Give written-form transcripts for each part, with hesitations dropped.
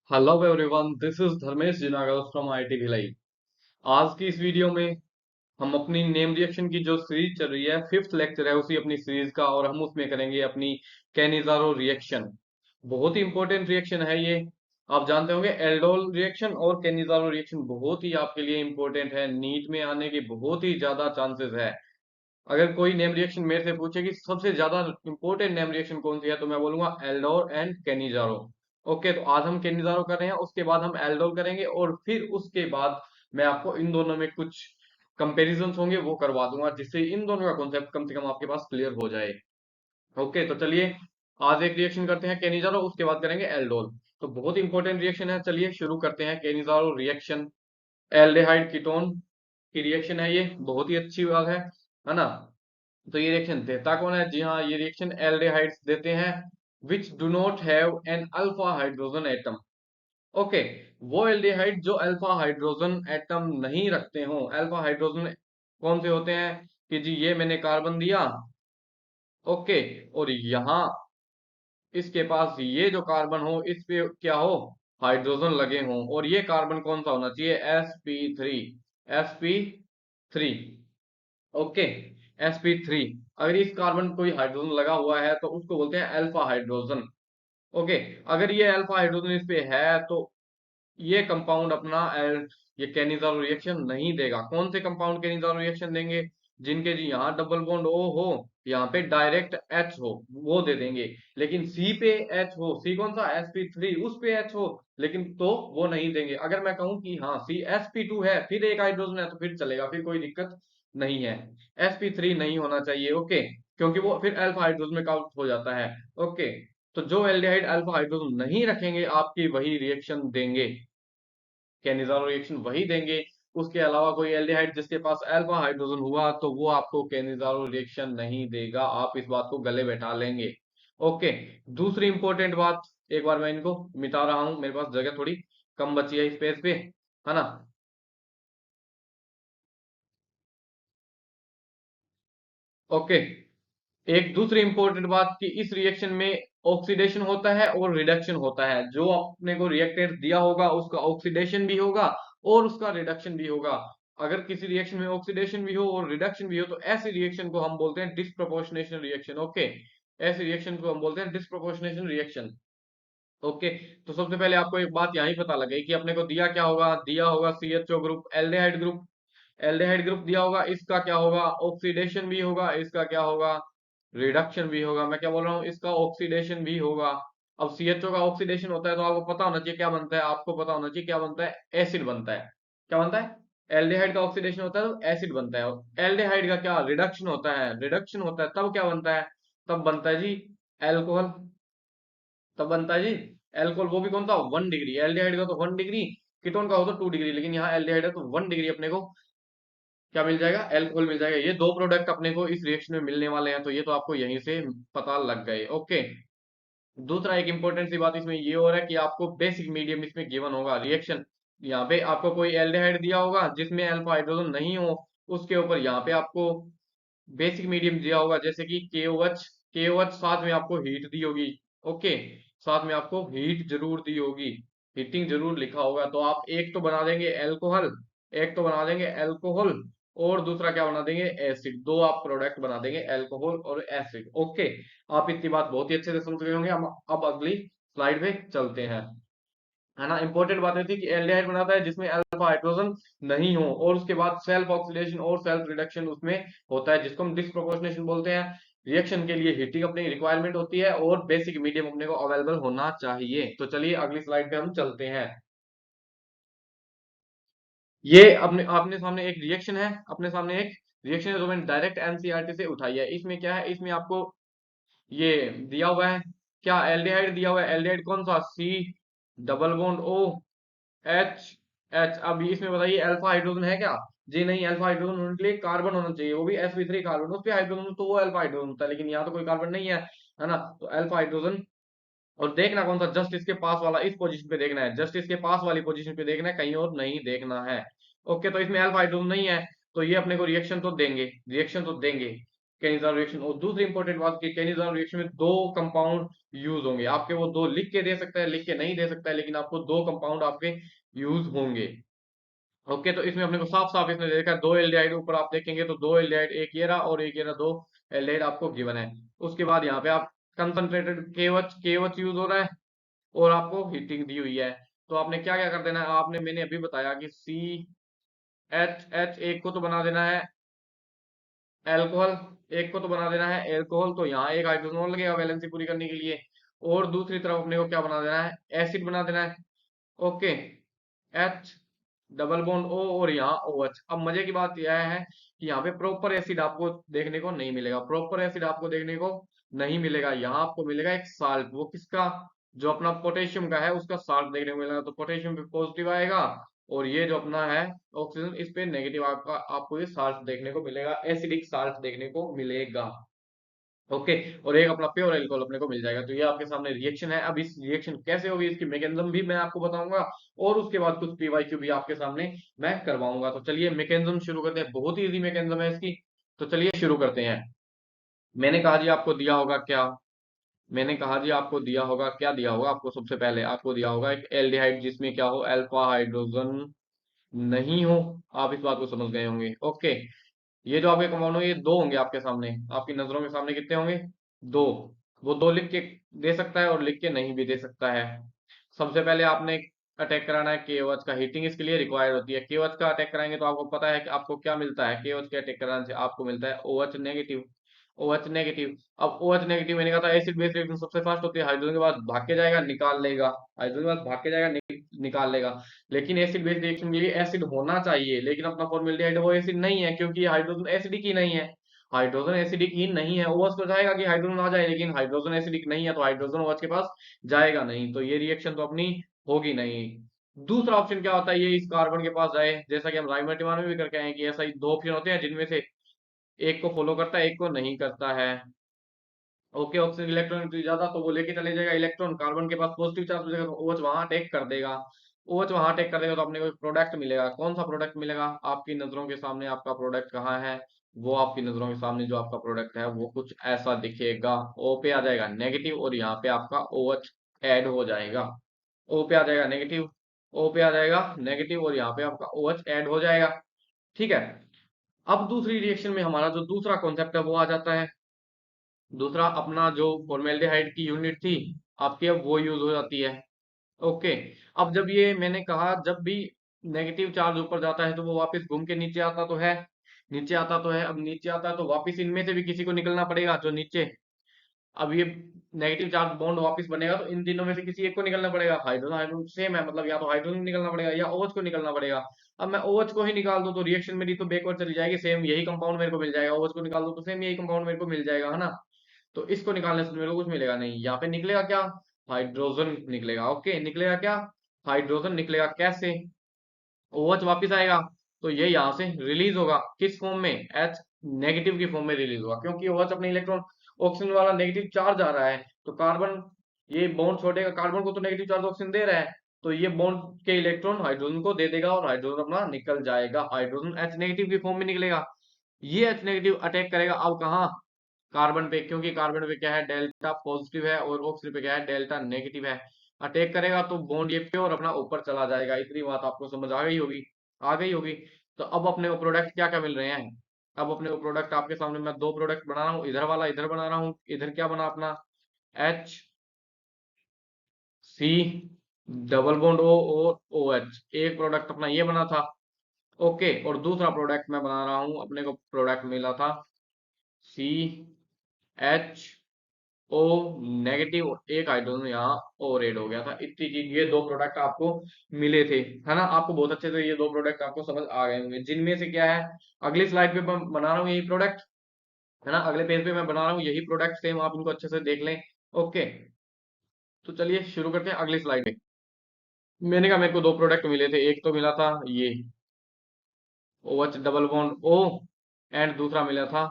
Hello everyone, this is Dharmesh Jinagal from IT Bhilai. आज की इस वीडियो में हम अपनी नेम रिएक्शन की जो सीरीज चल रही है, फिफ्थ लेक्चर है उसी अपनी सीरीज का, और हम उसमें करेंगे अपनी कैनिजारो रिएक्शन। बहुत ही इंपॉर्टेंट रिएक्शन है ये। आप जानते होंगे एल्डोल रिएक्शन और कैनिजारो रिएक्शन बहुत ही आपके लिए इंपॉर्टेंट है, नीट में आने के बहुत ही ज्यादा चांसेस है। अगर कोई नेम रिएक्शन मेरे से पूछे कि सबसे ज्यादा इंपॉर्टेंट नेम रिएक्शन कौन सी है, तो मैं बोलूंगा एल्डोर एंड केनिजारो। ओके, तो आज हम केनिजारो कर रहे हैं, उसके बाद हम एल्डोर करेंगे, और फिर उसके बाद मैं आपको इन दोनों में कुछ कंपेरिजन होंगे वो करवा दूंगा, जिससे इन दोनों का कॉन्सेप्ट कम से कम आपके पास क्लियर हो जाए। ओके, तो चलिए आज एक रिएक्शन करते हैं केनिजारो, उसके बाद करेंगे एल्डोल। तो बहुत इंपॉर्टेंट रिएक्शन है, चलिए शुरू करते हैं केनिजारो रिएक्शन। एल्डेहाइड कीटोन की रिएक्शन है ये, बहुत ही अच्छी बात है ना। तो ये रिएक्शन देता कौन है? जी हाँ, ये रिएक्शन एल्डेहाइड्स देते हैं which do not have an alpha hydrogen atom. Okay, वो एल्डेहाइड जो अल्फा हाइड्रोजन एटम नहीं रखते हो। अल्फा हाइड्रोजन कौन से होते हैं? कि जी ये मैंने कार्बन दिया, ओके, और यहाँ इसके पास ये जो कार्बन हो इस पे क्या हो, हाइड्रोजन लगे हों, और ये कार्बन कौन सा होना चाहिए? sp3। sp3, okay, sp3। अगर इस कार्बन कोई हाइड्रोजन लगा हुआ है तो उसको बोलते हैं अल्फा हाइड्रोजन। ओके, अगर ये अल्फा हाइड्रोजन इस पे है तो ये कंपाउंड अपना ये कैनिजारो रिएक्शन नहीं देगा। कौन से कंपाउंड कैनिजारो रिएक्शन देंगे? जिनके जी यहाँ डबल बॉन्ड ओ हो, यहाँ पे डायरेक्ट एच हो, वो दे देंगे। लेकिन सी पे एच हो, सी कौन सा? sp3, उस पे एच हो, लेकिन तो वो नहीं देंगे। अगर मैं कहूं कि हाँ सी sp2 है, फिर एक हाइड्रोजन है, तो फिर चलेगा, फिर कोई दिक्कत नहीं है। sp3 नहीं होना चाहिए, ओके, क्योंकि वो फिर अल्फा हाइड्रोजन में काउंट हो जाता है। ओके, तो जो एल्डिहाइड अल्फा हाइड्रोजन नहीं रखेंगे आपकी वही रिएक्शन देंगे, कैनिजारो रिएक्शन वही देंगे। उसके अलावा कोई एल्डिहाइड जिसके पास अल्फा हाइड्रोजन हुआ तो वो आपको कैनिजारो रिएक्शन नहीं देगा, आप इस बात को गले बैठा लेंगे। ओके, दूसरी इंपॉर्टेंट बात, एक बार मैं इनको मिटा रहा हूं, मेरे पास जगह थोड़ी कम बची है स्पेस पे, है ना। ओके, एक दूसरी इंपॉर्टेंट बात कि इस रिएक्शन में ऑक्सीडेशन होता है और रिडक्शन होता है। जो आपने को रिएक्टेंट दिया होगा उसका ऑक्सीडेशन भी होगा और उसका रिडक्शन भी होगा। अगर किसी रिएक्शन में ऑक्सीडेशन भी हो और रिडक्शन भी हो तो ऐसी रिएक्शन को हम बोलते हैं डिस्प्रोपोर्शनेशन रिएक्शन। ओके, ऐसी रिएक्शन को हम बोलते हैं डिस्प्रोपोर्शनेशन रिएक्शन। ओके, तो सबसे पहले आपको एक बात यहाँ ही पता लगे कि अपने को दिया क्या होगा, दिया होगा CHO ग्रुप, एल्डेहाइड ग्रुप। एल्डेहाइड ग्रुप दिया होगा, इसका क्या होगा? ऑक्सीडेशन भी होगा, इसका क्या होगा? रिडक्शन भी होगा। मैं क्या बोल रहा हूँ, इसका ऑक्सीडेशन भी होगा। अब CHO का ऑक्सीडेशन होता है तो आपको पता होना चाहिए क्या बनता है, आपको पता होना चाहिए क्या बनता है? एसिड बनता है। क्या बनता है? एल्डेहाइड का ऑक्सीडेशन होता है तो एसिड बनता है, और एल्डेहाइड का क्या रिडक्शन होता है? रिडक्शन होता है, तब क्या बनता है? तब बनता है जी एल्कोहल। तब बनता है जी एल्कोहल, वो भी कौन सा? 1 डिग्री। एल्डेहाइड का तो 1 डिग्री, कीटोन का हो तो 2 डिग्री, लेकिन यहाँ एल्डेहाइड है तो 1 डिग्री अपने को क्या मिल जाएगा? एल्कोहल मिल जाएगा। ये दो प्रोडक्ट अपने को इस रिएक्शन में मिलने वाले हैं, तो ये तो आपको यहीं से पता लग गए। ओके, दूसरा एक इंपॉर्टेंट सी बात इसमें ये हो रहा है कि आपको बेसिक मीडियम इसमें गिवन होगा रिएक्शन। यहाँ पे आपको कोई एल्डिहाइड दिया होगा जिसमें अल्फा हाइड्रोजन नहीं हो, उसके ऊपर यहाँ पे आपको बेसिक मीडियम दिया होगा, जैसे कि KOH। KOH साथ में आपको हीट दी होगी। ओके, साथ में आपको हीट जरूर दी होगी, हीटिंग जरूर लिखा होगा। तो आप एक तो बना देंगे अल्कोहल, एक तो बना देंगे अल्कोहल, और दूसरा क्या बना देंगे? एसिड। दो आप प्रोडक्ट बना देंगे, अल्कोहल और एसिड। ओके, आप इतनी बात बहुत ही अच्छे से समझ गए होंगे। हम अब अगली स्लाइड पे चलते हैं, है ना। इंपॉर्टेंट बात ये थी कि एल्डिहाइड बनाता है जिसमें अल्फा हाइड्रोजन नहीं हो, और उसके बाद सेल्फ ऑक्सीडेशन और सेल्फ रिडक्शन उसमें होता है, जिसको हम डिस्प्रोपोर्शनेशन बोलते हैं। रिएक्शन के लिए हीटिंग अपनी रिक्वायरमेंट होती है और बेसिक मीडियम अपने को अवेलेबल होना चाहिए। तो चलिए अगली स्लाइड पे हम चलते हैं। ये अपने अपने सामने एक रिएक्शन है, अपने सामने एक रिएक्शन है जो मैंने डायरेक्ट एनसीईआरटी से उठाई है। इसमें क्या है, इसमें आपको ये दिया हुआ है, क्या एल्डिहाइड दिया हुआ है। एल्डिहाइड कौन सा? C double bond O H H। अब इसमें बताइए अल्फा हाइड्रोजन है क्या? जी नहीं, अल्फा हाइड्रोजन होने के लिए कार्बन होना चाहिए, वो भी sp3 कार्बन, उस पे हाइड्रोजन तो वो अल्फा हाइड्रोजन होता है, लेकिन यहाँ तो कोई कार्बन नहीं है ना। तो अल्फा हाइड्रोजन, और देखना कौन सा? जस्ट इसके पास वाला, इस पोजीशन पे देखना है, जस्ट इसके पास वाली पोजीशन पे देखना है, कहीं और नहीं देखना है। ओके, तो इसमें अल्फा हाइड्रोजन नहीं है, तो ये अपने को रिएक्शन तो देंगे, रिएक्शन तो देंगे। Cannizzaro reaction. और दूसरी इंपॉर्टेंट बात की कैनिजार रिएक्शन में दो कंपाउंड यूज होंगे आपके, वो दो लिख के दे सकता है, लिख के नहीं दे सकता है, लेकिन आपको दो कंपाउंड आपके यूज होंगे। ओके, तो इसमें अपने को साफ साफ इसने देखा है, दो एल्डिहाइड ऊपर आप देखेंगे तो दो एल्डिहाइड, एक ये रहा और एक ये रहा, दो एल्डिहाइड आपको गिवन है। उसके बाद यहाँ पे आप कंसंट्रेटेड केवच यूज हो रहा है और आपको हीटिंग दी हुई है। तो आपने क्या क्या कर देना है, आपने मैंने अभी बताया कि सी एच एच एक को तो बना देना है एल्कोहल, एक को तो बना देना है एल्कोहल, तो यहाँ एक हाइड्रोजन और लगेगा वैलेंसी पूरी करने के लिए। और दूसरी तरफ अपने को क्या बना देना है, एसिड बना देना है। Okay, H double bond O और यहाँ ओ एच। अब मजे की बात यह है कि यहाँ पे प्रॉपर एसिड आपको देखने को नहीं मिलेगा, प्रॉपर एसिड आपको देखने को नहीं मिलेगा। यहाँ आपको मिलेगा एक साल्ट, वो किसका, जो अपना पोटेशियम का है उसका साल्ट देखने को मिलेगा। तो पोटेशियम पे पॉजिटिव आएगा और ये जो अपना है ऑक्सीजन, इस पे नेगेटिव आपका, आपको ये साल्ट देखने को मिलेगा, एसिडिक साल्ट देखने को मिलेगा। ओके, और एक अपना प्योर एल्कोहल अपने को मिल जाएगा। तो ये आपके सामने रिएक्शन है। अब इस रिएक्शन कैसे होगी, इसकी मैकेनिज्म भी मैं आपको बताऊंगा और उसके बाद कुछ पीवाईक्यू भी आपके सामने मैं करवाऊंगा। तो चलिए मैकेनिज्म शुरू करते हैं, बहुत ही इजी मैकेनिज्म है इसकी। तो चलिए शुरू करते हैं। मैंने कहा जी आपको दिया होगा क्या, मैंने कहा जी आपको दिया होगा क्या, दिया होगा आपको सबसे पहले आपको दिया होगा एक एल्डिहाइड जिसमें क्या हो, अल्फा हाइड्रोजन नहीं हो। आप इस बात को समझ गए होंगे। ओके, ये जो आपके कंपाउंड होंगे ये दो होंगे आपके सामने, आपकी नजरों के सामने कितने होंगे, दो। वो दो लिख के दे सकता है और लिख के नहीं भी दे सकता है। सबसे पहले आपने अटैक कराना है केओएच का, हीटिंग इसके लिए रिक्वायर्ड होती है। केओएच का अटैक कराएंगे तो आपको पता है कि आपको क्या मिलता है, केओएच के अटैक कराने से आपको मिलता है ओएच नेगेटिव, ओएच नेगेटिव। अब ओएच नेगेटिव मैंने कहा था एसिड बेस रिएक्शन सबसे फास्ट होती है, हाइड्रोजन के बाद भाग के जाएगा निकाल लेगा, हाइड्रोजन के बाद भाग के जाएगा निकाल लेगा। लेकिन एसिड बेस रिएक्शन के लिए एसिड होना चाहिए, लेकिन अपना फॉर्मेल्डिहाइड वो एसिड नहीं है, क्योंकि हाइड्रोजन एसिडिक ही नहीं है, हाइड्रोजन एसिडिक ही नहीं है। ओएच तो जाएगा कि हाइड्रोजन आ जाए, लेकिन हाइड्रोजन एसिडिक नहीं है तो हाइड्रोजन ओएच के पास जाएगा नहीं, तो ये रिएक्शन तो अपनी होगी नहीं। दूसरा ऑप्शन क्या होता है, ये इस कार्बन के पास जाए, जैसा कि हम राइमर्टिमान में भी करके आए हैं कि ऐसा ही दो ऑप्शन होते हैं जिनमें से एक को फॉलो करता है एक को नहीं करता है। ओके, ऑक्सीजन इलेक्ट्रॉन ज्यादा तो वो लेके चले जाएगा इलेक्ट्रॉन, कार्बन के पास पॉजिटिव चार्ज हो जाएगा तो OH वहां अटैक कर देगा, OH वहां अटैक कर देगा तो अपने को एक प्रोडक्ट मिलेगा। कौन सा प्रोडक्ट मिलेगा, आपकी नजरों के सामने आपका प्रोडक्ट कहाँ है, वो आपकी नजरों के सामने जो आपका प्रोडक्ट है वो कुछ ऐसा दिखेगा। O पे आ जाएगा नेगेटिव और यहाँ पे आपका OH ऐड हो जाएगा, O पे आ जाएगा नेगेटिव, O पे आ जाएगा नेगेटिव और यहाँ पे आपका OH ऐड हो जाएगा। ठीक है, अब दूसरी रिएक्शन में हमारा जो दूसरा कॉन्सेप्ट है वो आ जाता है। दूसरा अपना जो फॉर्मेल्डिहाइड की यूनिट थी आपकी, अब वो यूज हो जाती है। ओके, अब जब ये मैंने कहा जब भी नेगेटिव चार्ज ऊपर जाता है तो वो वापस घूम के नीचे आता तो है, नीचे आता तो है। अब नीचे आता है तो वापस इनमें से भी किसी को निकलना पड़ेगा जो नीचे, अब ये नेगेटिव चार्ज बॉन्ड वापस बनेगा तो इन तीनों में से किसी एक को निकलना पड़ेगा। हाइड्रोजन हाइड्रोजन सेम है, मतलब या तो हाइड्रोजन निकलना पड़ेगा या OH को निकलना पड़ेगा। अब मैं OH को ही निकाल दूं तो रिएक्शन मेरी तो बैकवर्ड चली जाएगी, सेम यही कंपाउंड मेरे को मिल जाएगा। OH को निकाल दूं तो सेम यही कंपाउंड मेरे को मिल जाएगा, है ना। तो इसको निकालने से मेरे को कुछ मिलेगा नहीं, यहाँ पे निकलेगा क्या, हाइड्रोजन निकलेगा। ओके, निकलेगा क्या, हाइड्रोजन निकलेगा। कैसे, OH वापिस आएगा तो ये यहाँ से रिलीज होगा, किस फॉर्म में, H नेगेटिव की फॉर्म में रिलीज होगा, क्योंकि OH अपने इलेक्ट्रॉन, ऑक्सीजन वाला नेगेटिव चार्ज आ रहा है तो कार्बन ये बॉन्ड छोड़ेगा, कार्बन को तो नेगेटिव चार्ज ऑक्सीजन दे रहा है तो ये बॉन्ड के इलेक्ट्रॉन हाइड्रोजन को दे देगा और हाइड्रोजन अपना निकल जाएगा, हाइड्रोजन H नेगेटिव की फॉर्म में निकलेगा। ये H नेगेटिव अटैक करेगा अब कहाँ, कार्बन पे, क्योंकि कार्बन पे क्या है, डेल्टा पॉजिटिव है और ऑक्सीजन पे क्या है, डेल्टा नेगेटिव है। अटैक करेगा तो बॉन्ड ये प्योर अपना ऊपर चला जाएगा। इतनी बात आपको समझ आ गई होगी, आ गई होगी। तो अब अपने को प्रोडक्ट क्या क्या मिल रहे हैं, अब अपने को प्रोडक्ट आपके सामने मैं दो प्रोडक्ट बना रहा हूँ, इधर वाला इधर बना रहा हूँ। इधर क्या बना अपना, H C double bond O और OH, एक प्रोडक्ट अपना ये बना था। ओके, और दूसरा प्रोडक्ट मैं बना रहा हूँ, अपने को प्रोडक्ट मिला था CH O नेगेटिव, एक हाइड्रोजन यहाँ और ऐड हो गया था। इतनी चीज, ये दो प्रोडक्ट आपको मिले थे, है ना। आपको बहुत अच्छे से ये दो प्रोडक्ट आपको समझ आ गए होंगे, जिनमें से क्या है, अगली स्लाइड पे मैं बना रहा हूँ यही प्रोडक्ट, है ना, अगले पेज पे मैं बना रहा हूँ यही प्रोडक्ट सेम, आप इनको अच्छे से देख लें। ओके, तो चलिए शुरू करते हैं अगली स्लाइड पे। मैंने कहा मेरे को दो प्रोडक्ट मिले थे, एक तो मिला था ये OH double bond O and दूसरा मिला था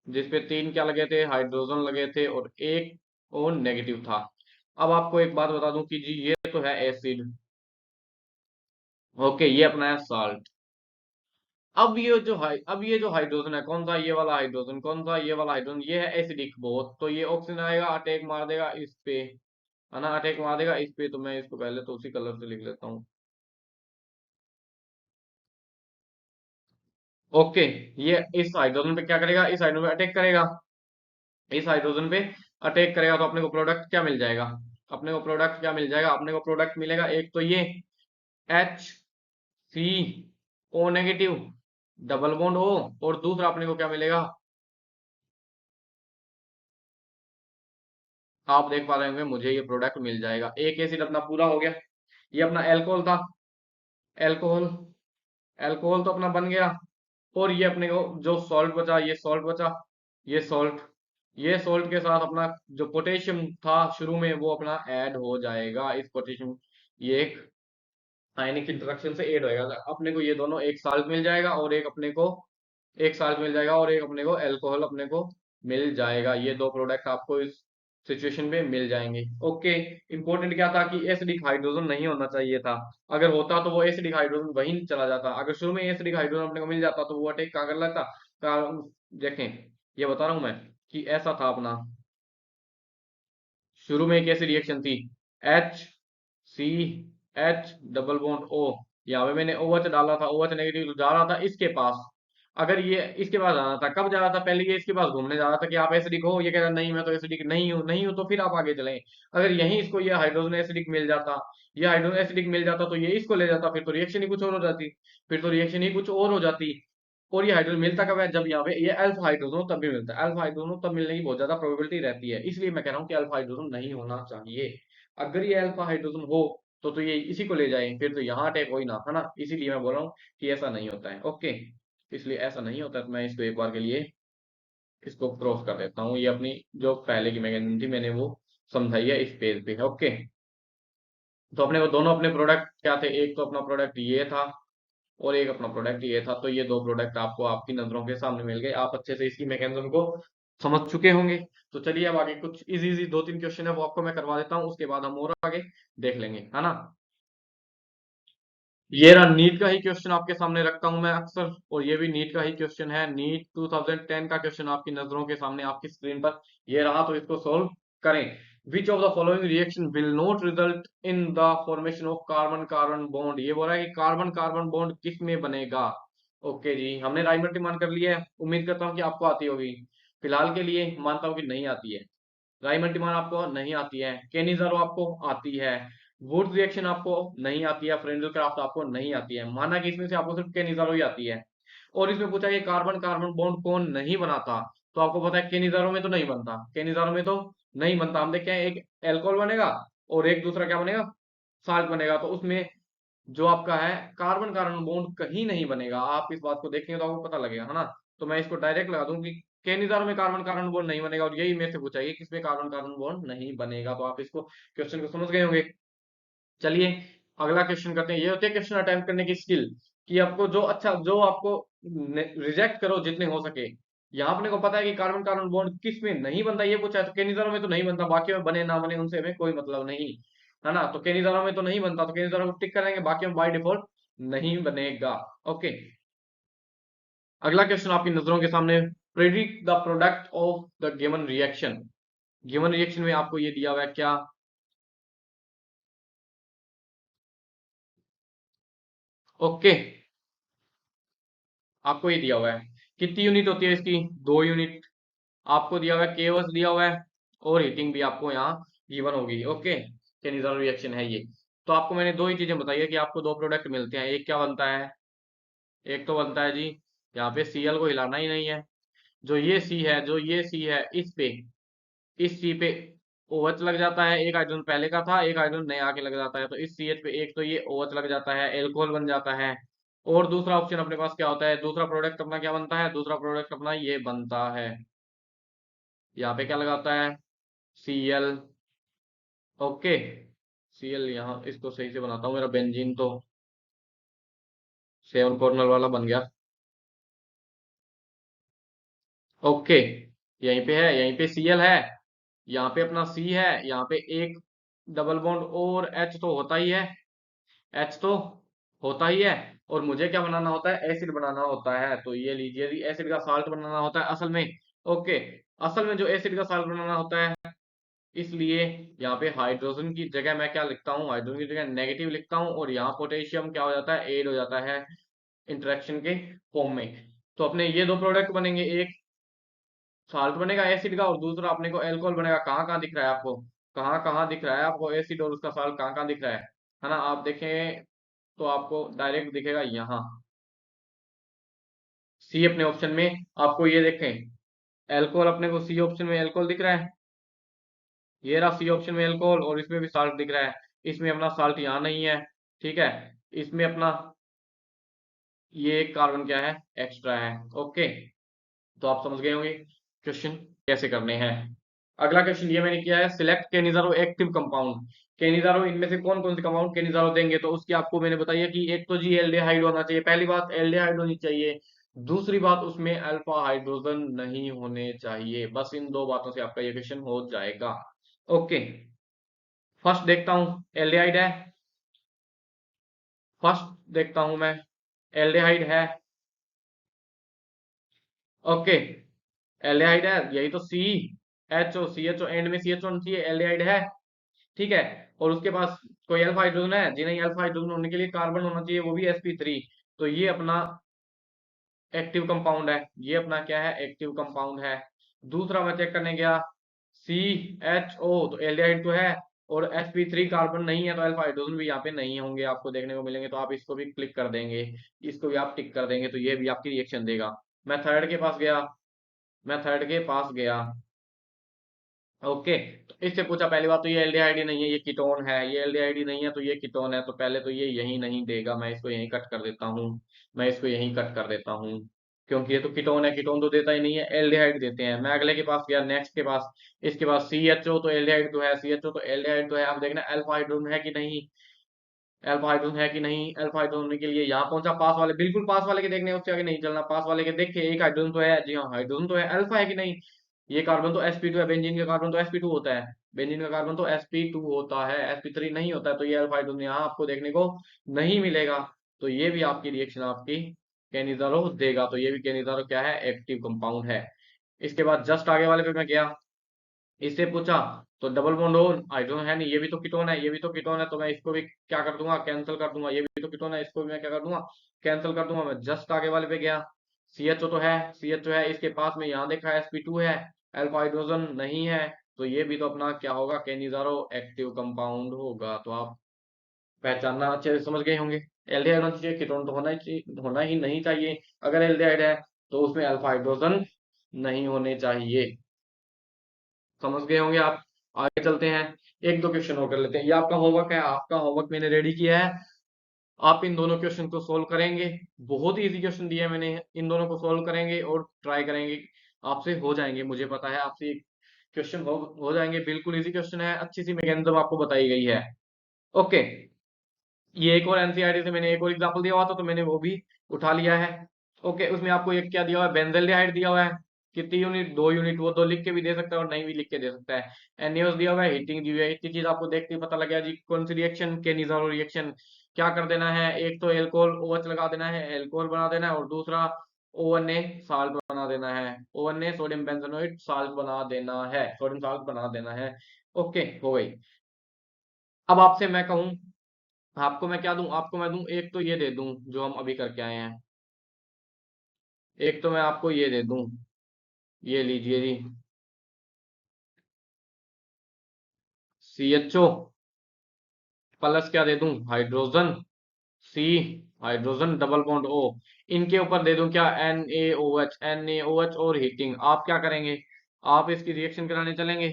जिसपे तीन क्या लगे थे, हाइड्रोजन लगे थे और एक O नेगेटिव था। अब आपको एक बात बता दूं कि जी ये तो है एसिड, ओके, ये अपना है साल्ट। अब ये जो हाइड्रोजन है, कौन सा, ये वाला हाइड्रोजन, कौन सा, ये वाला हाइड्रोजन, ये है एसिडिक बहुत, तो ये ऑक्सीजन आएगा, अटैक मार देगा इस पे, है ना, अटैक मार देगा इस पे। तो मैं इसको पहले तो उसी कलर से लिख लेता हूँ। ओके, ये इस हाइड्रोजन पे क्या करेगा, इस हाइड्रोजन पे अटैक करेगा, इस हाइड्रोजन पे अटैक करेगा, तो अपने को प्रोडक्ट क्या मिल जाएगा, अपने को प्रोडक्ट क्या मिल जाएगा, अपने को प्रोडक्ट मिलेगा एक तो ये H C O negative double bond O, और दूसरा अपने को क्या मिलेगा, आप देख पा रहे होंगे मुझे ये प्रोडक्ट मिल जाएगा, एक एसिड अपना पूरा हो गया। ये अपना एल्कोहल था, एल्कोहल, एल्कोहल तो अपना बन गया। और ये अपने को जो सॉल्ट बचा, ये सॉल्ट बचा, ये सॉल्ट, ये सॉल्ट के साथ अपना जो पोटेशियम था शुरू में वो अपना ऐड हो जाएगा, इस पोटेशियम, ये एक आयनिक इंटरेक्शन से ऐड होएगा, अपने को ये दोनों एक साल्ट मिल जाएगा, और एक अपने को एक साल्ट मिल जाएगा, और एक अपने को अल्कोहल अपने को मिल जाएगा। ये दो प्रोडक्ट आपको इस सिचुएशन में मिल जाएंगे। ओके, इंपॉर्टेंट क्या था कि एसिडिक हाइड्रोजन नहीं होना चाहिए था, अगर होता तो वो एसिडिक हाइड्रोजन वहीं चला जाता, अगर शुरू में एसिडिक हाइड्रोजन अपने को मिल जाता तो वो अटैक कहाँ कर लेता, देखें, ये बता रहा हूं मैं कि ऐसा था अपना, शुरू में एक ऐसी रिएक्शन थी, H C H double bond O, यहाँ पे मैंने ओ एच डाला था, ओ एच नेगेटिव जा रहा था इसके पास, अगर ये इसके पास जाना था, कब जा रहा था, पहले ये इसके पास घूमने जा रहा था कि आप एसिडिक हो, ये कह रहा नहीं मैं तो एसिडिक नहीं हूँ, नहीं हूँ, तो फिर आप आगे चलें। अगर यहीं इसको ये हाइड्रोजन एसिडिक मिल जाता, ये हाइड्रोजन एसिडिक मिल जाता, तो ये इसको ले जाता, फिर तो रिएक्शन ही कुछ और हो जाती, फिर तो रिएक्शन ही कुछ और हो जाती। और ये हाइड्रोजन मिलता कब है, जब यहाँ पे ये अल्फा हाइड्रोजन हो तब भी मिलता है, अल्फा हाइड्रोजन हो तब मिलने की बहुत ज्यादा प्रोबेबिलिटी रहती है, इसलिए मैं कह रहा हूँ कि अल्फा हाइड्रोजन नहीं होना चाहिए। अगर ये अल्फा हाइड्रोजन हो तो ये इसी को ले जाए, फिर तो यहाँ अटैक हो ही ना, है ना, इसीलिए मैं बोल रहा हूँ कि ऐसा नहीं होता है। ओके, इसलिए ऐसा नहीं होता है, तो मैं इसको एक बार के लिए इसको क्रॉस कर देता हूँ, ये अपनी जो पहले की मैकेनिज्म थी मैंने वो समझाई है इस पेज पे। ओके, तो अपने को दोनों अपने प्रोडक्ट क्या थे, एक तो अपना प्रोडक्ट ये था, और एक अपना प्रोडक्ट ये था, तो ये दो प्रोडक्ट आपको आपकी नजरों के सामने मिल गए, आप अच्छे से इसकी मैकेनिज्म को समझ चुके होंगे। तो चलिए अब आगे कुछ इजी इजी दो तीन क्वेश्चन है वो आपको मैं करवा देता हूँ, उसके बाद हम और आगे देख लेंगे, है ना। ये रहा नीट का ही क्वेश्चन आपके सामने रखता हूं मैं अक्सर, और ये भी नीट का ही क्वेश्चन है, नीट 2010 का क्वेश्चन आपकी नजरों के सामने आपकी स्क्रीन पर ये रहा, तो इसको सोल्व करें। Which of the following reaction will not result in the formation of carbon carbon bond, ये बोल रहा है कि कार्बन कार्बन बॉन्ड किस में बनेगा। ओके जी, हमने राइमर मान कर लिया है, उम्मीद करता हूँ कि आपको आती होगी, फिलहाल के लिए मानता हूँ कि नहीं आती है। राइमल्टीमान आपको नहीं आती है, केनिज़ारो आपको आती है, वुड रिएक्शन आपको नहीं आती है, फ्रेंडल क्राफ्ट आपको नहीं आती है, माना कि इसमें से आपको सिर्फ केनिज़ारो ही आती है। और इसमें पूछा कि कार्बन कार्बन बॉन्ड कौन नहीं बनाता, तो आपको पता है केनिज़ारो में तो नहीं बनता, केनिज़ारो में तो नहीं बनता, हम देखते हैं एक एल्कोहल बनेगा और एक दूसरा क्या बनेगा, साल्ट बनेगा, तो उसमें जो आपका है कार्बन कार्बन बॉन्ड कहीं नहीं बनेगा, आप इस बात को देखेंगे तो आपको पता लगेगा, है ना। तो मैं इसको डायरेक्ट लगा दूं कि केनिजार में कार्बन कार्बन बॉन्ड नहीं बनेगा, और यही मेरे से पूछा है कि किसमें कार्बन कार्बन बॉन्ड नहीं बनेगा, तो आप इसको क्वेश्चन को समझ गए होंगे। चलिए अगला क्वेश्चन करते हैं, ये होती है क्वेश्चन अटेम्प्ट करने की स्किल, कि आपको जो अच्छा जो आपको रिजेक्ट करो जितने हो सके। यहाँ अपने को पता है कि कार्बन कार्बन बॉन्ड किस में नहीं बनता, ये पूछा है, तो केनिजारों में तो नहीं बनता, बाकी में बने ना बने उनसे हमें कोई मतलब नहीं, है ना। तो केनिजारों में तो नहीं बनता, तो केनिजारों को टिक करेंगे, बाकी में बाय डिफॉल्ट नहीं बनेगा। ओके, अगला क्वेश्चन आपकी नजरों के सामने, predict the product of the given reaction, given reaction में आपको ये दिया हुआ है क्या, ओके, आपको ये दिया हुआ है, कितनी यूनिट होती है इसकी, 2 यूनिट, आपको दिया हुआ है केवस दिया हुआ है, और हीटिंग भी आपको यहाँ गिवन होगी। ओके, केनिज़ारो रिएक्शन है ये। तो आपको मैंने दो ही चीजें बताई है कि आपको दो प्रोडक्ट मिलते हैं, एक क्या बनता है, एक तो बनता है जी, यहाँ पे Cl को हिलाना ही नहीं है, जो ये सी है, जो ये सी है, इस पे, इस सी पे OH लग जाता है, एक हाइड्रोजन पहले का था, एक हाइड्रोजन नया आके लग जाता है, तो इस CH पे एक तो ये OH लग जाता है, एल्कोहल बन जाता है। और दूसरा ऑप्शन अपने पास क्या होता है, दूसरा प्रोडक्ट अपना क्या बनता है, दूसरा प्रोडक्ट अपना ये बनता है, यहाँ पे क्या लगाता है, Cl। ओके, Cl, यहाँ इसको सही से बनाता हूँ, मेरा बेंजीन तो 7 कॉर्नर वाला बन गया। ओके, यहीं पे है, यहीं पे Cl है, यहाँ पे अपना C है, यहाँ पे एक डबल बॉन्ड और H तो होता ही है, H तो होता ही है। और मुझे क्या बनाना होता है, एसिड बनाना होता है। तो ये लीजिए जी, एसिड का साल्ट बनाना होता है असल में। ओके, असल में जो एसिड का साल्ट बनाना होता है, इसलिए यहाँ पे हाइड्रोजन की जगह मैं क्या लिखता हूँ, हाइड्रोजन की जगह नेगेटिव लिखता हूँ, और यहाँ पोटेशियम क्या हो जाता है, एड हो जाता है इंटरेक्शन के फॉर्म में। तो अपने ये दो प्रोडक्ट बनेंगे, एक साल्ट बनेगा एसिड का, और दूसरा अपने को एल्कोहल बनेगा। कहाँ कहाँ दिख रहा है आपको, कहाँ कहाँ दिख रहा है आपको एसिड और उसका साल्ट कहाँ कहाँ दिख रहा है ना। आप देखें तो आपको डायरेक्ट दिखेगा यहाँ सी अपने ऑप्शन में। आपको ये देखें एल्कोहल, अपने को सी ऑप्शन में एल्कोहल दिख रहा है, ये रहा सी ऑप्शन में एल्कोहल, और इसमें भी साल्ट दिख रहा है। इसमें अपना साल्ट यहाँ नहीं है, ठीक है। इसमें अपना ये कार्बन क्या है, एक्स्ट्रा है। ओके, तो आप समझ गए होंगे क्वेश्चन कैसे करने हैं। अगला क्वेश्चन ये मैंने किया है, select Cannizzaro active compound. Cannizzaro इनमें से कौन कौन से कंपाउंड केनिजारो देंगे, तो उसकी आपको मैंने बताया कि एक तो जी एल्डिहाइड होना चाहिए, पहली बात एल्डिहाइड होनी चाहिए। दूसरी बात उसमें अल्फा हाइड्रोजन नहीं होने चाहिए। बस इन दो बातों से आपका ये क्वेश्चन हो जाएगा। ओके, फर्स्ट देखता हूं एल्डिहाइड है, फर्स्ट देखता हूं मैं, एल्डिहाइड है। ओके, एल्डिहाइड है, यही तो C H O, C H O end में सी एच ओ होना चाहिए, एल्डिहाइड है, ठीक है। और उसके पास कोई अल्फा हाइड्रोजन है जी नहीं, अल्फा हाइड्रोजन होने के लिए कार्बन होना चाहिए, वो भी sp3। तो ये अपना एक्टिव कंपाउंड है, ये अपना क्या है, एक्टिव कंपाउंड है। दूसरा मैं चेक करने गया, सी एच ओ, तो एल्डिहाइड तो है, और sp3 कार्बन नहीं है, तो अल्फा हाइड्रोजन भी यहाँ पे नहीं होंगे, आपको देखने को मिलेंगे। तो आप इसको भी क्लिक कर देंगे, इसको भी आप टिक कर देंगे, तो ये भी आपकी रिएक्शन देगा। मैं थर्ड के पास गया, मैं थर्ड के पास गया। ओके, तो इससे पूछा पहली बात तो ये एल्डिहाइड नहीं है, ये कीटोन है, ये एल्डिहाइड नहीं है तो ये कीटोन है। तो पहले तो ये यही नहीं देगा, मैं इसको यहीं कट कर देता हूँ, मैं इसको यहीं कट कर देता हूँ, क्योंकि ये तो कीटोन है, कीटोन तो देता ही नहीं है, एल्डिहाइड देते हैं। मैं अगले के पास गया, नेक्स्ट के पास, इसके पास सी एच ओ, तो एल्डिहाइड तो है, सी एच ओ तो एल्डिहाइड तो है। आप देखना अल्फा हाइड्रोजन है कि नहीं, अल्फा हाइड्रोजन है कि नहीं। अल्फा हाइड्रोजन होने के लिए यहाँ पहुंचा, पास वाले, बिल्कुल पास वाले के देखने, उससे आगे नहीं चलना। पास वाले के देखे, एक हाइड्रोजन तो है, जी हाँ हाइड्रोजन तो है, अल्फा है कि नहीं। ये कार्बन तो sp2 है, बेंजीन का कार्बन तो sp2 होता है, बेंजीन का कार्बन तो sp2 होता है, sp3 नहीं होता है। तो ये अल्फा हाइड्रोजन यहाँ आपको देखने को नहीं मिलेगा। तो ये भी आपकी रिएक्शन आपकी केनिजारो देगा। तो ये भी केनिजारो क्या है, एक्टिव कंपाउंड है। इसके बाद जस्ट आगे वाले पे मैं गया, इससे पूछा तो डबल बॉन्ड ओ हाइड्रोजन है नहीं, ये भी तो कीटोन है, ये भी तो कीटोन है, तो मैं इसको भी क्या कर दूंगा, कैंसिल कर दूंगा। ये भी तो कीटोन है, इसको भी मैं क्या कर दूंगा, कैंसिल कर दूंगा। मैं जस्ट आगे वाले पे गया, सी एच ओ तो है, सी एच ओ है, इसके पास में यहाँ देखा sp2 है, अल्फा हाइड्रोजन नहीं है। तो ये भी तो अपना क्या होगा, केनिजारो एक्टिव कंपाउंड होगा। तो आप पहचानना अच्छे से समझ गए होंगे। एल्डिहाइड होना चाहिए, कीटोन तो होना ही चाहिए, होना ही नहीं चाहिए। अगर एल्डिहाइड है तो उसमें अल्फा हाइड्रोजन नहीं होने चाहिए। समझ गए होंगे आप। आगे चलते हैं, एक दो क्वेश्चन और कर लेते हैं। ये आपका होमवर्क है, आपका होमवर्क मैंने रेडी किया है। आप इन दोनों क्वेश्चन को सोल्व करेंगे, बहुत ही इजी क्वेश्चन दिए हैं मैंने, इन दोनों को सोल्व करेंगे और ट्राई करेंगे, आपसे हो जाएंगे, मुझे पता है आपसे क्वेश्चन हो जाएंगे। बिल्कुल इजी क्वेश्चन है, अच्छी सी मैकेनिज्म आपको बताई गई है। ओके, ये एक और एनसीईआरटी से मैंने एक और एग्जांपल दिया हुआ था, तो मैंने वो भी उठा लिया है। ओके, उसमें आपको एक क्या दिया हुआ है, बेंजल्डिहाइड दिया हुआ है। कितनी यूनिट, 2 यूनिट, वो तो लिख के भी दे सकता है और नहीं भी लिख के दे सकता है। एनएओएस दिया हुआ है, हीटिंग दी हुई है। इतनी चीज आपको देखते ही पता लग गया जी कौन सी रिएक्शन, केनिज़ारो रिएक्शन। क्या कर देना है, एक तो एल्कोहल OH लगा देना है, एल्कोहल बना देना है, और दूसरा ONA साल्ट बना देना है, ONA सोडियम बेंजोनेट साल्ट बना देना है, सोडियम साल्ट बना देना है। ओके, हो गई। अब आपसे मैं कहूं, आपको मैं क्या दूं, आपको मैं दूं, एक तो ये दे दूं जो हम अभी करके आए हैं, एक तो मैं आपको ये दे दूं, ये लीजिए जी, CHO प्लस क्या दे दूं, hydrogen, C hydrogen double bond O, इनके ऊपर दे दूं क्या, NaOH, NaOH और हीटिंग। आप क्या करेंगे, आप इसकी रिएक्शन कराने चलेंगे,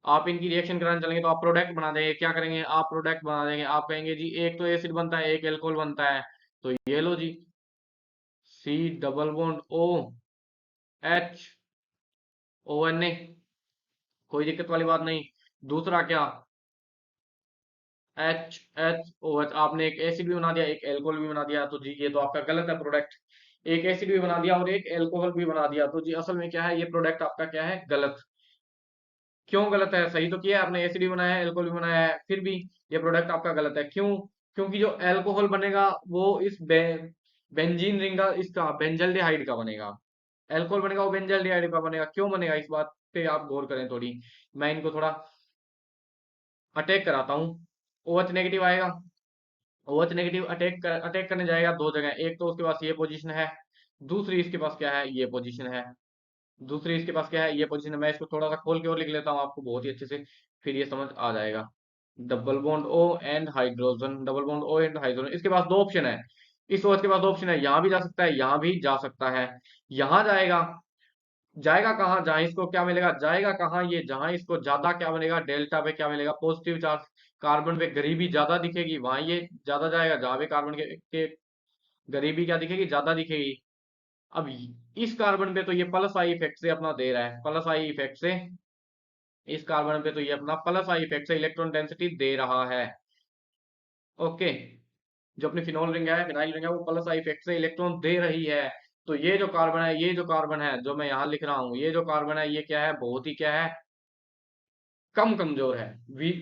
आप इनकी रिएक्शन कराने चलेंगे, तो आप प्रोडक्ट बना देंगे। क्या करेंगे, आप प्रोडक्ट बना देंगे। आप कहेंगे जी एक तो एसिड बनता है, एक एल्कोहल बनता है, तो ये लो जी, C double bond O H ONA, कोई दिक्कत वाली बात नहीं। दूसरा क्या, HHOH, आपने एक एसिड भी बना दिया, एक एल्कोहल भी बना दिया, तो जी ये तो आपका गलत है प्रोडक्ट। एक एसिड भी बना दिया और एक एल्कोहल भी बना दिया, तो जी असल में क्या है, ये प्रोडक्ट आपका क्या है, गलत। क्यों गलत है, सही तो किया है आपने, एसिड भी बनाया है, एल्कोहल भी बनाया है, फिर भी ये प्रोडक्ट आपका गलत है। क्यों, क्योंकि जो एल्कोहल बनेगा वो इस बेंजीन रिंग का, इसका बेंजल्डिहाइड का बनेगा। एल्कोहल बनेगा वो बेंजल्डिहाइड का बनेगा। क्यों बनेगा, इस बात पे आप गौर करें थोड़ी। मैं इनको थोड़ा अटैक कराता हूँ। OH नेगेटिव आएगा, OH नेगेटिव अटैक करने जाएगा दो जगह। एक तो उसके पास ये पोजीशन है, दूसरी इसके पास क्या है, ये पोजीशन है। दूसरी इसके पास क्या है, ये पोजीशन है। मैं इसको थोड़ा सा खोल के और लिख लेता हूँ आपको बहुत ही अच्छे से, फिर ये समझ आ जाएगा। Double bond O and hydrogen, double bond O and hydrogen. इसके पास दो ऑप्शन है, इस OH के पास दो ऑप्शन है, यहाँ भी जा सकता है, यहाँ भी जा सकता है। यहाँ जाएगा, जाएगा कहाँ, जहाँ इसको क्या मिलेगा, जाएगा कहाँ, ये जहां इसको ज्यादा क्या मिलेगा, डेल्टा पे क्या मिलेगा, पॉजिटिव चार्ज। कार्बन पे गरीबी ज्यादा दिखेगी, वहां ये ज्यादा जाएगा जहां पे कार्बन के गरीबी क्या दिखेगी, ज्यादा दिखेगी। अब इस कार्बन पे तो ये प्लस आई इफेक्ट से अपना दे रहा है, प्लस आई इफेक्ट से इस कार्बन पे तो ये अपना प्लस आई इफेक्ट से इलेक्ट्रॉन डेंसिटी दे रहा है। ओके, जो अपनी फिनोल रिंग है, फिनाइल रिंग है, वो प्लस आई इफेक्ट से इलेक्ट्रॉन दे रही है। तो ये जो कार्बन है, ये जो कार्बन है जो मैं यहाँ लिख रहा हूँ, ये जो कार्बन है ये क्या है, बहुत ही क्या है, कम कमजोर है।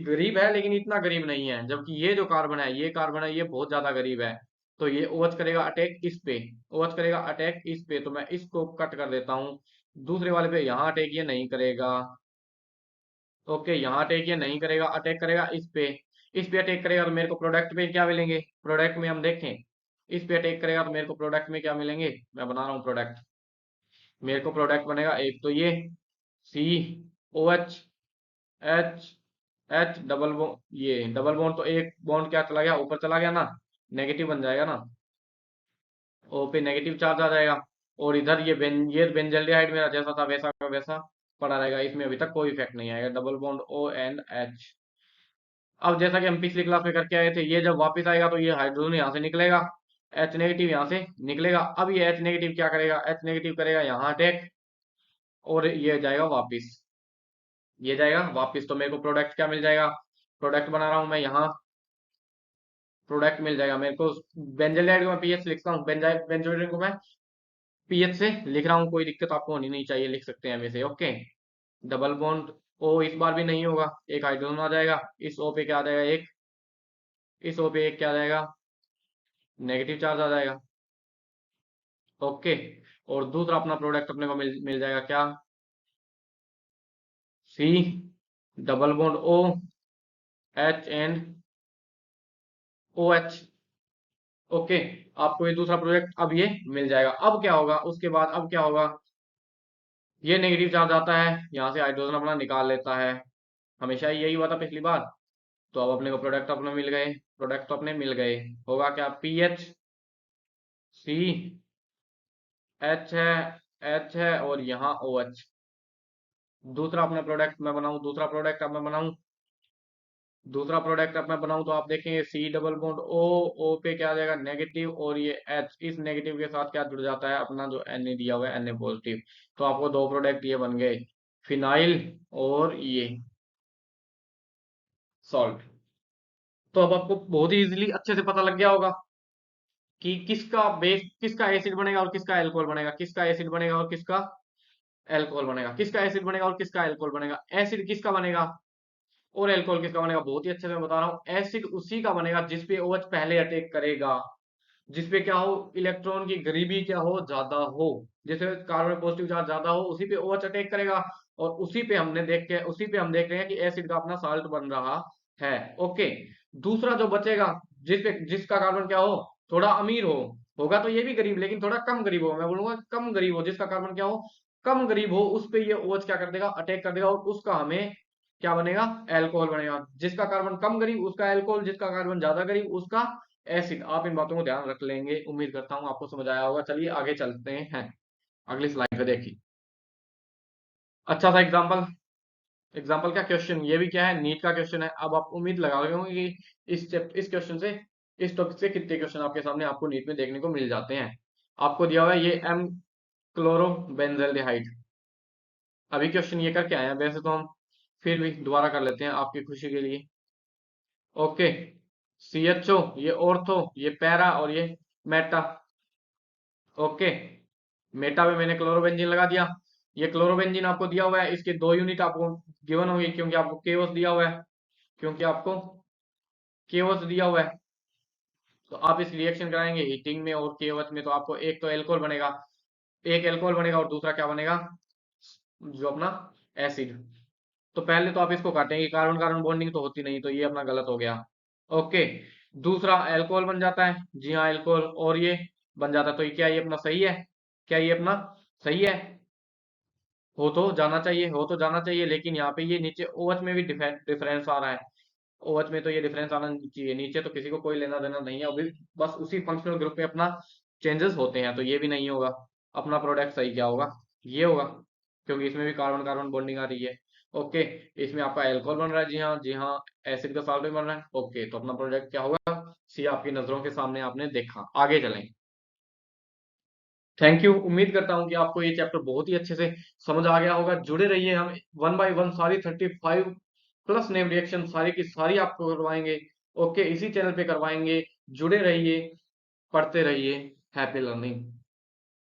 गरीब है लेकिन इतना गरीब नहीं है। जबकि ये जो कार्बन है, ये कार्बन है, ये बहुत ज्यादा गरीब है। तो ये OH करेगा अटैक इस पे, OH करेगा अटैक इस पे, तो मैं इसको कट कर देता हूँ। दूसरे वाले पे यहाँ अटैक ये नहीं करेगा। ओके, यहाँ अटैक ये नहीं करेगा, अटैक करेगा इस पे। इस पे अटैक करेगा तो मेरे को प्रोडक्ट में क्या मिलेंगे, प्रोडक्ट में हम देखें। इस पे अटैक करेगा तो मेरे को प्रोडक्ट में क्या मिलेंगे, मैं बना रहा हूँ प्रोडक्ट। मेरे को प्रोडक्ट बनेगा एक तो ये COH, H डबल बॉन्ड, ये डबल बॉन्ड तो एक बॉन्ड क्या चला गया, ऊपर चला गया ना, नेगेटिव बन जाएगा ना। O पे नेगेटिव चार्ज आ जाएगा। और इधर ये बेंजल्डिहाइड मेरा जैसा था वैसा का वैसा पड़ा रहेगा, इसमें अभी तक कोई इफेक्ट नहीं आएगा। Double bond O and H। अब जैसा कि हम पिछली क्लास में करके आए थे, ये जब वापस आएगा तो ये हाइड्रोजन यहाँ से निकलेगा, H नेगेटिव यहाँ से निकलेगा। अब ये H नेगेटिव क्या करेगा, H नेगेटिव करेगा यहाँ अटैक, और ये जाएगा वापिस, ये जाएगा वापिस। तो मेरे को प्रोडक्ट क्या मिल जाएगा, प्रोडक्ट बना रहा हूं मैं यहाँ, प्रोडक्ट मिल जाएगा मेरे को। बेंजोइड को मैं पीएच लिखता हूँ, बेंजोइड को मैं पीएच से लिख रहा हूँ, कोई दिक्कत आपको होनी नहीं चाहिए, लिख सकते हैं वैसे। ओके, डबल बॉन्ड O इस बार भी नहीं होगा, एक हाइड्रोजन आ जाएगा। इस O पे क्या आ जाएगा, एक, इस O पे एक क्या आ जाएगा, नेगेटिव चार्ज आ जाएगा। ओके, और दूसरा अपना प्रोडक्ट अपने को मिल जाएगा क्या, C double bond O H and OH। Okay, आपको ये दूसरा प्रोजेक्ट अब ये मिल जाएगा। अब क्या होगा उसके बाद, अब क्या होगा, ये नेगेटिव चार्ज आता है, यहाँ से हाइड्रोजन अपना निकाल लेता है। हमेशा ही यही हुआ था पिछली बार। तो अब अपने को प्रोडक्ट अपने मिल गए, प्रोडक्ट तो अपने मिल गए। होगा क्या, PH C H है, H है, और यहाँ OH। दूसरा अपना प्रोडक्ट मैं बनाऊं, दूसरा प्रोडक्ट अब मैं बनाऊं, दूसरा प्रोडक्ट अब मैं बनाऊं तो आप देखेंगे C डबल बॉन्ड O पे क्या आ जाएगा, नेगेटिव, और ये H, इस नेगेटिव के साथ क्या जुड़ जाता है, अपना जो Na दिया हुआ है Na पॉजिटिव। तो आपको दो प्रोडक्ट ये बन गए, फिनाइल और ये सॉल्ट। तो अब आपको बहुत ही इजीली अच्छे से पता लग गया होगा कि किसका बेस, किसका एसिड बनेगा और किसका एल्कोहल बनेगा, किसका एसिड बनेगा और किसका एल्कोहल बनेगा, किसका एसिड बनेगा और किसका एल्कोहल बनेगा। एसिड किसका बनेगा और एल्कोहल किसका बनेगा, बहुत ही अच्छे से मैं बता रहा हूँ। एसिड उसी का बनेगा जिसपे OH पहले अटैक करेगा, जिसपे क्या हो, इलेक्ट्रॉन की गरीबी क्या हो, ज्यादा हो। जैसे कार्बन पॉजिटिव चार्ज ज्यादा हो, उसी पे OH अटैक करेगा। और उसी पे हम देख रहे हैं कि एसिड का अपना साल्ट बन रहा है। ओके, दूसरा जो बचेगा, जिसका कार्बन क्या हो, थोड़ा अमीर हो, होगा तो ये भी गरीब लेकिन थोड़ा कम गरीब हो, मैं बोलूंगा कम गरीब हो, जिसका कार्बन क्या हो, कम गरीब हो, उस पे ये OH क्या कर देगा, अटैक कर देगा, और उसका हमें क्या बनेगा, एल्कोहल बनेगा। जिसका कार्बन कम गरीब उसका एल्कोहल, जिसका कार्बन ज्यादा गरीब उसका एसिड। आप इन बातों को ध्यान रख लेंगे, उम्मीद करता हूँ आपको समझ आया होगा। चलिए आगे चलते हैं, अगली स्लाइड पे देखिए। अच्छा सा एग्जांपल, एग्जांपल क्या, क्वेश्चन ये भी क्या है, नीट का क्वेश्चन है। अब आप उम्मीद लगा रहे होंगे कि इस क्वेश्चन से, इस टॉपिक से कितने क्वेश्चन आपके सामने आपको नीट में देखने को मिल जाते हैं। आपको दिया हुआ है ये M क्लोरोबेंजल्डिहाइड। अभी क्वेश्चन ये करके आए हैं, वैसे तो हम फिर भी दोबारा कर लेते हैं आपकी खुशी के लिए। ओके, CHO, ये ऑर्थो, ये पैरा, और ये मेटा। ओके, मेटा में मैंने क्लोरोबेंजीन लगा दिया। ये क्लोरोबेंजीन आपको दिया हुआ है, इसके दो यूनिट आपको गिवन होगी, क्योंकि आपको केओस दिया हुआ है, क्योंकि आपको केओस दिया हुआ है। तो आप इस रिएक्शन कराएंगे हीटिंग में और KOH में, तो आपको एक तो एल्कोहल बनेगा, एक एल्कोहल बनेगा और दूसरा क्या बनेगा, जो अपना एसिड। तो पहले तो आप इसको काटेंगे, कार्बन कार्बन बॉन्डिंग तो होती नहीं, तो ये अपना गलत हो गया। ओके, दूसरा अल्कोहल बन जाता है, जी हाँ अल्कोहल, और ये बन जाता है, तो ये क्या, ये अपना सही है, क्या ये अपना सही है, हो तो जाना चाहिए, लेकिन यहाँ पे ये नीचे OH में भी डिफरेंस आ रहा है। OH में तो ये डिफरेंस आना चाहिए, नीचे तो किसी को कोई लेना देना नहीं है, अभी बस उसी फंक्शनल ग्रुप में अपना चेंजेस होते हैं, तो ये भी नहीं होगा। अपना प्रोडक्ट सही क्या होगा, ये होगा, क्योंकि इसमें भी कार्बन कार्बन बॉन्डिंग आ रही है। ओके, इसमें आपका एल्कोहल बन रहा है, जी हाँ जी हाँ, एसिड का साल्ट भी बन रहा है। ओके, तो अपना प्रोडक्ट क्या होगा, सी आपकी नजरों के सामने आपने देखा। आगे चलें। थैंक यू, उम्मीद करता हूँ कि आपको ये चैप्टर बहुत ही अच्छे से समझ आ गया होगा। जुड़े रहिए, हम वन बाय वन सारी 35 प्लस नेम रिएक्शन सारी की सारी आपको करवाएंगे। ओके, इसी चैनल पे करवाएंगे। जुड़े रहिए, पढ़ते रहिए। Happy learning.